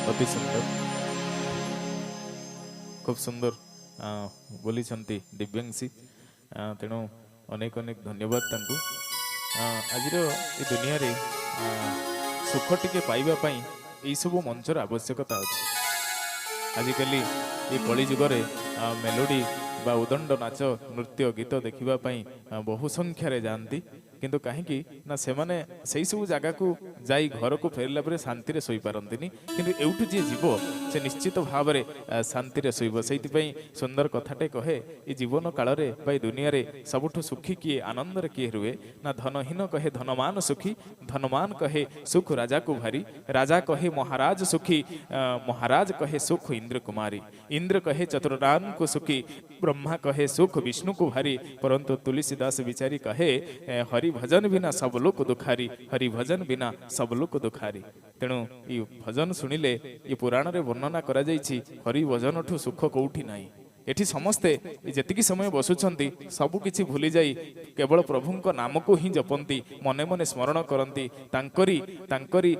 ଅତି ସୁନ୍ଦର, खूब सुंदर बोली दिव्यांशी। तेणु अनेक अनेक धन्यवाद तांकु। आज ये दुनिया रे सुख टिके पाइबा पई यही सब मंचर आवश्यकता अच्छी। आजिकली ये कली जुगरे मेलोडी बा उदंड नाच नृत्य गीत देखा बहु संख्यार जाती, किंतु कहीं ना से माने सही सब जगह को जाई घर को फेरला परे शांति रे सोई पारंतिनी, किंतु एउठु जे जीव से निश्चित भाव में शांति रे सोइबो। सेइतिपई सुंदर कथाटे कहे ये जीवन काल रे बा दुनिया रे सबुठु सुखी किए आनंद रे किए रुए ना धनहीन कहे धनमान सुखी, धनमान कहे सुख राजा को भारी, राजा कहे महाराज सुखी, महाराज कहे सुख इंद्र कुमारी, इंद्र कहे चतुरान को सुखी, ब्रह्मा कहे सुख विष्णु को भारी, परंतु तुलसीदास बिचारी कहे हरि भजन बिना सब लोक दुखारी, हरि भजन बिना सब लोक दुखारी। तेणु ये भजन शुणिले ये पुराण रे वर्णना करा जाइछि हरि भजन ठू सुख कोउठी नाही। एठी समस्ते जेतिकी समय बसुछंती सबु किछि भूली जाई केवल प्रभुंक नाम को ही जपंती, मने मने स्मरण करंती, तांकरी तांकरी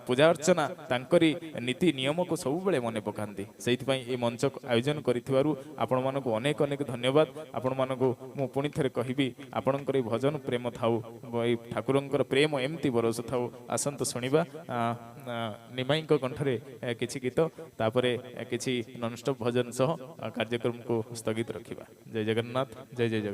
पूजा अर्चना तांकरी नीति नियम को सब बेले मने पकांती। सेइथिपई ए मंच आयोजन करिथिबारु आपण मानको अनेक अनेक धन्यवाद। आपण मानको मु पुनि थरे कहिबी आपणकर भजन प्रेम थाउ, ठाकुरंकर प्रेम एमती बरस थाउ। आसंत सुनिबा निमाईक कंठरे किछि गीत, तापरे किछि नॉनस्टॉप भजन सह कार्यक्रम को स्थगित रखिबा। जय जगन्नाथ, जय जय जगन्नाथ।